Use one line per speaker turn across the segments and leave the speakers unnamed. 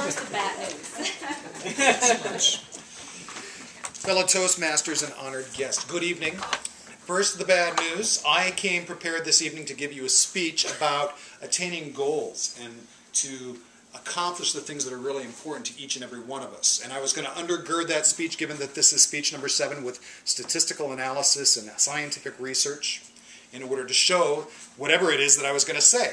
First, the bad news.
Fellow Toastmasters and honored guests, good evening. First, the bad news. I came prepared this evening to give you a speech about attaining goals and to accomplish the things that are really important to each and every one of us. And I was going to undergird that speech, given that this is speech number 7, with statistical analysis and scientific research in order to show whatever it is that I was going to say.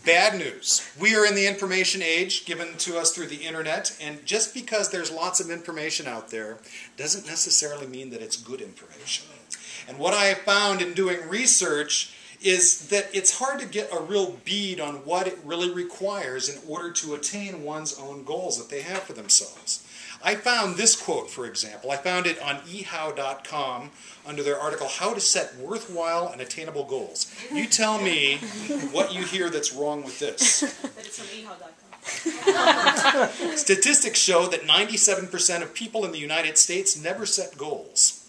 Bad news. We are in the information age given to us through the internet, and just because there's lots of information out there doesn't necessarily mean that it's good information. And what I have found in doing research is that it's hard to get a real bead on what it really requires in order to attain one's own goals that they have for themselves. I found this quote, for example. I found it on ehow.com under their article, How to Set Worthwhile and Attainable Goals. You tell me what you hear that's wrong with this.
But it's from ehow.com.
Statistics show that 97% of people in the United States never set goals,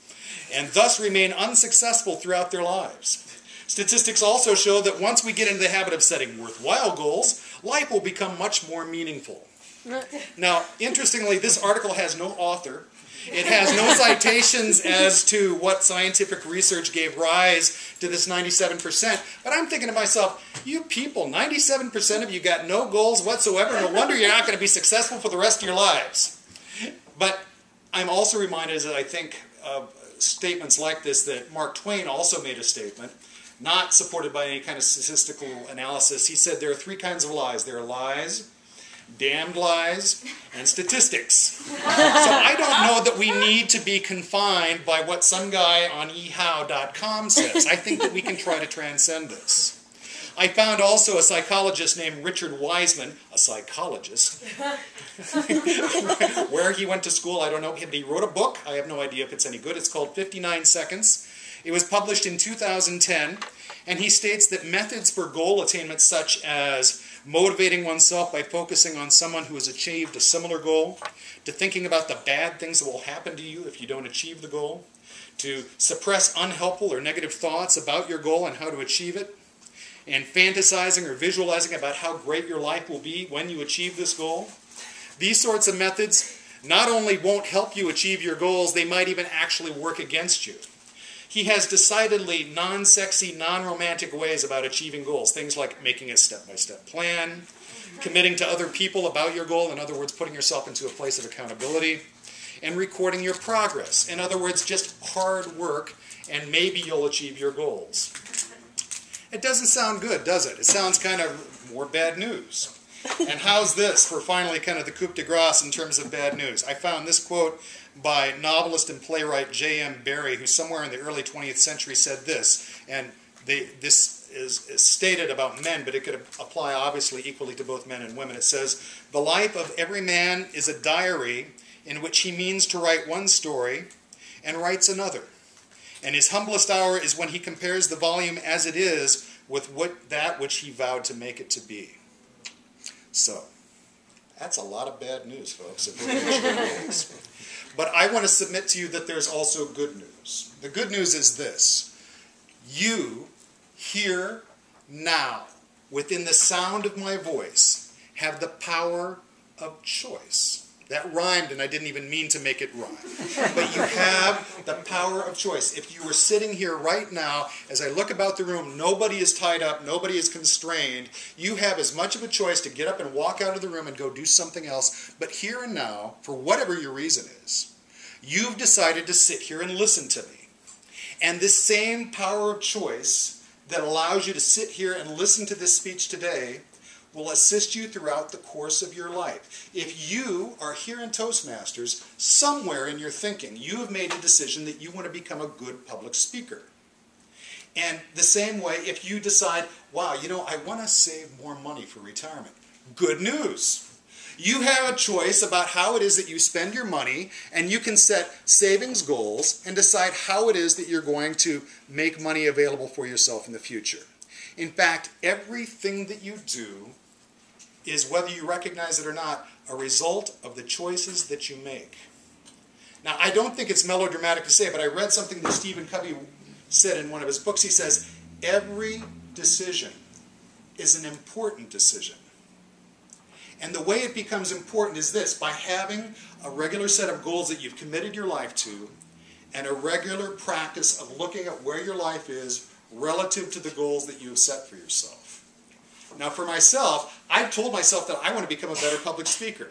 and thus remain unsuccessful throughout their lives. Statistics also show that once we get into the habit of setting worthwhile goals, life will become much more meaningful. Now, interestingly, this article has no author. It has no citations as to what scientific research gave rise to this 97%. But I'm thinking to myself, you people, 97% of you got no goals whatsoever. No wonder you're not going to be successful for the rest of your lives. But I'm also reminded, as I think of statements like this, that Mark Twain also made a statement, not supported by any kind of statistical analysis. He said there are 3 kinds of lies. There are lies, damned lies, and statistics. So I don't know that we need to be confined by what some guy on ehow.com says. I think that we can try to transcend this. I found also a psychologist named Richard Wiseman, a psychologist. Where he went to school, I don't know. He wrote a book. I have no idea if it's any good. It's called 59 Seconds. It was published in 2010, and he states that methods for goal attainment, such as motivating oneself by focusing on someone who has achieved a similar goal, to thinking about the bad things that will happen to you if you don't achieve the goal, to suppress unhelpful or negative thoughts about your goal and how to achieve it, and fantasizing or visualizing about how great your life will be when you achieve this goal. These sorts of methods not only won't help you achieve your goals, they might even actually work against you. He has decidedly non-sexy, non-romantic ways about achieving goals. Things like making a step-by-step plan, committing to other people about your goal, in other words, putting yourself into a place of accountability, and recording your progress. In other words, just hard work, and maybe you'll achieve your goals. It doesn't sound good, does it? It sounds kind of more bad news. And how's this for finally kind of the coup de grace in terms of bad news? I found this quote by novelist and playwright J.M. Barrie, who somewhere in the early 20th century said this, and this is stated about men, but it could apply obviously equally to both men and women. It says, "The life of every man is a diary in which he means to write one story and writes another. And his humblest hour is when he compares the volume as it is with that which he vowed to make it to be." So, that's a lot of bad news, folks. But I want to submit to you that there's also good news. The good news is this. You, here, now, within the sound of my voice, have the power of choice. That rhymed, and I didn't even mean to make it rhyme. But you have the power of choice. If you were sitting here right now, as I look about the room, nobody is tied up, nobody is constrained. You have as much of a choice to get up and walk out of the room and go do something else. But here and now, for whatever your reason is, you've decided to sit here and listen to me. And this same power of choice that allows you to sit here and listen to this speech today will assist you throughout the course of your life. If you are here in Toastmasters, somewhere in your thinking, you have made a decision that you want to become a good public speaker. And the same way, if you decide, wow, you know, I want to save more money for retirement. Good news. You have a choice about how it is that you spend your money, and you can set savings goals and decide how it is that you're going to make money available for yourself in the future. In fact, everything that you do is, whether you recognize it or not, a result of the choices that you make. Now, I don't think it's melodramatic to say, but I read something that Stephen Covey said in one of his books. He says, every decision is an important decision. And the way it becomes important is this: by having a regular set of goals that you've committed your life to, and a regular practice of looking at where your life is relative to the goals that you have set for yourself. Now for myself, I've told myself that I want to become a better public speaker.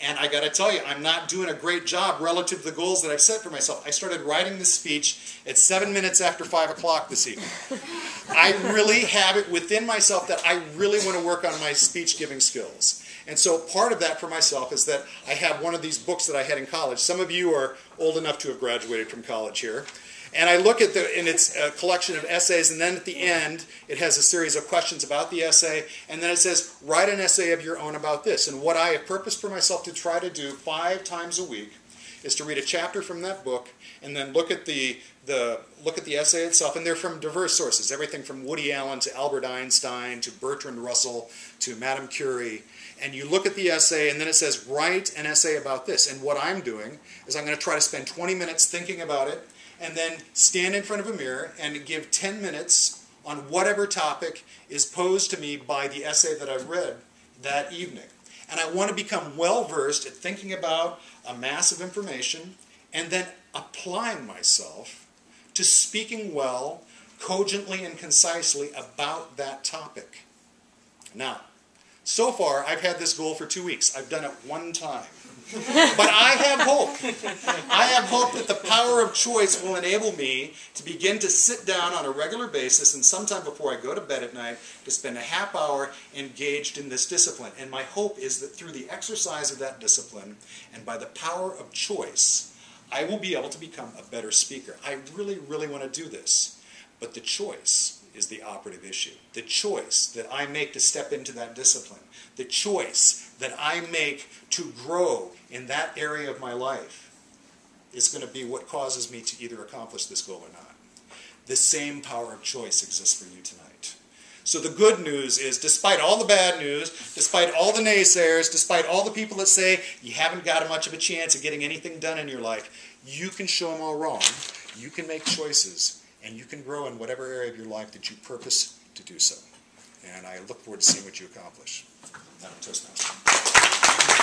And I got to tell you, I'm not doing a great job relative to the goals that I've set for myself. I started writing this speech at 7 minutes after 5 o'clock this evening. I really have it within myself that I really want to work on my speech giving skills. And so part of that for myself is that I have one of these books that I had in college. Some of you are old enough to have graduated from college here. And I look at and it's a collection of essays, and then at the end it has a series of questions about the essay, and then it says, write an essay of your own about this. And what I have purposed for myself to try to do 5 times a week is to read a chapter from that book, and then look at the essay itself, and they're from diverse sources, everything from Woody Allen to Albert Einstein to Bertrand Russell to Madame Curie. And you look at the essay, and then it says, write an essay about this. And what I'm doing is I'm going to try to spend 20 minutes thinking about it, and then stand in front of a mirror and give 10 minutes on whatever topic is posed to me by the essay that I've read that evening. And I want to become well-versed at thinking about a mass of information and then applying myself to speaking well, cogently and concisely about that topic. Now, so far, I've had this goal for 2 weeks. I've done it 1 time. But I have hope. I have hope that the power of choice will enable me to begin to sit down on a regular basis, and sometime before I go to bed at night, to spend a half hour engaged in this discipline. And my hope is that through the exercise of that discipline, and by the power of choice, I will be able to become a better speaker. I really, really want to do this. But the choice is the operative issue. The choice that I make to step into that discipline, the choice that I make to grow in that area of my life is going to be what causes me to either accomplish this goal or not. The same power of choice exists for you tonight. So the good news is, despite all the bad news, despite all the naysayers, despite all the people that say you haven't got much of a chance of getting anything done in your life, you can show them all wrong. You can make choices. And you can grow in whatever area of your life that you purpose to do so. And I look forward to seeing what you accomplish. Madam Toastmaster.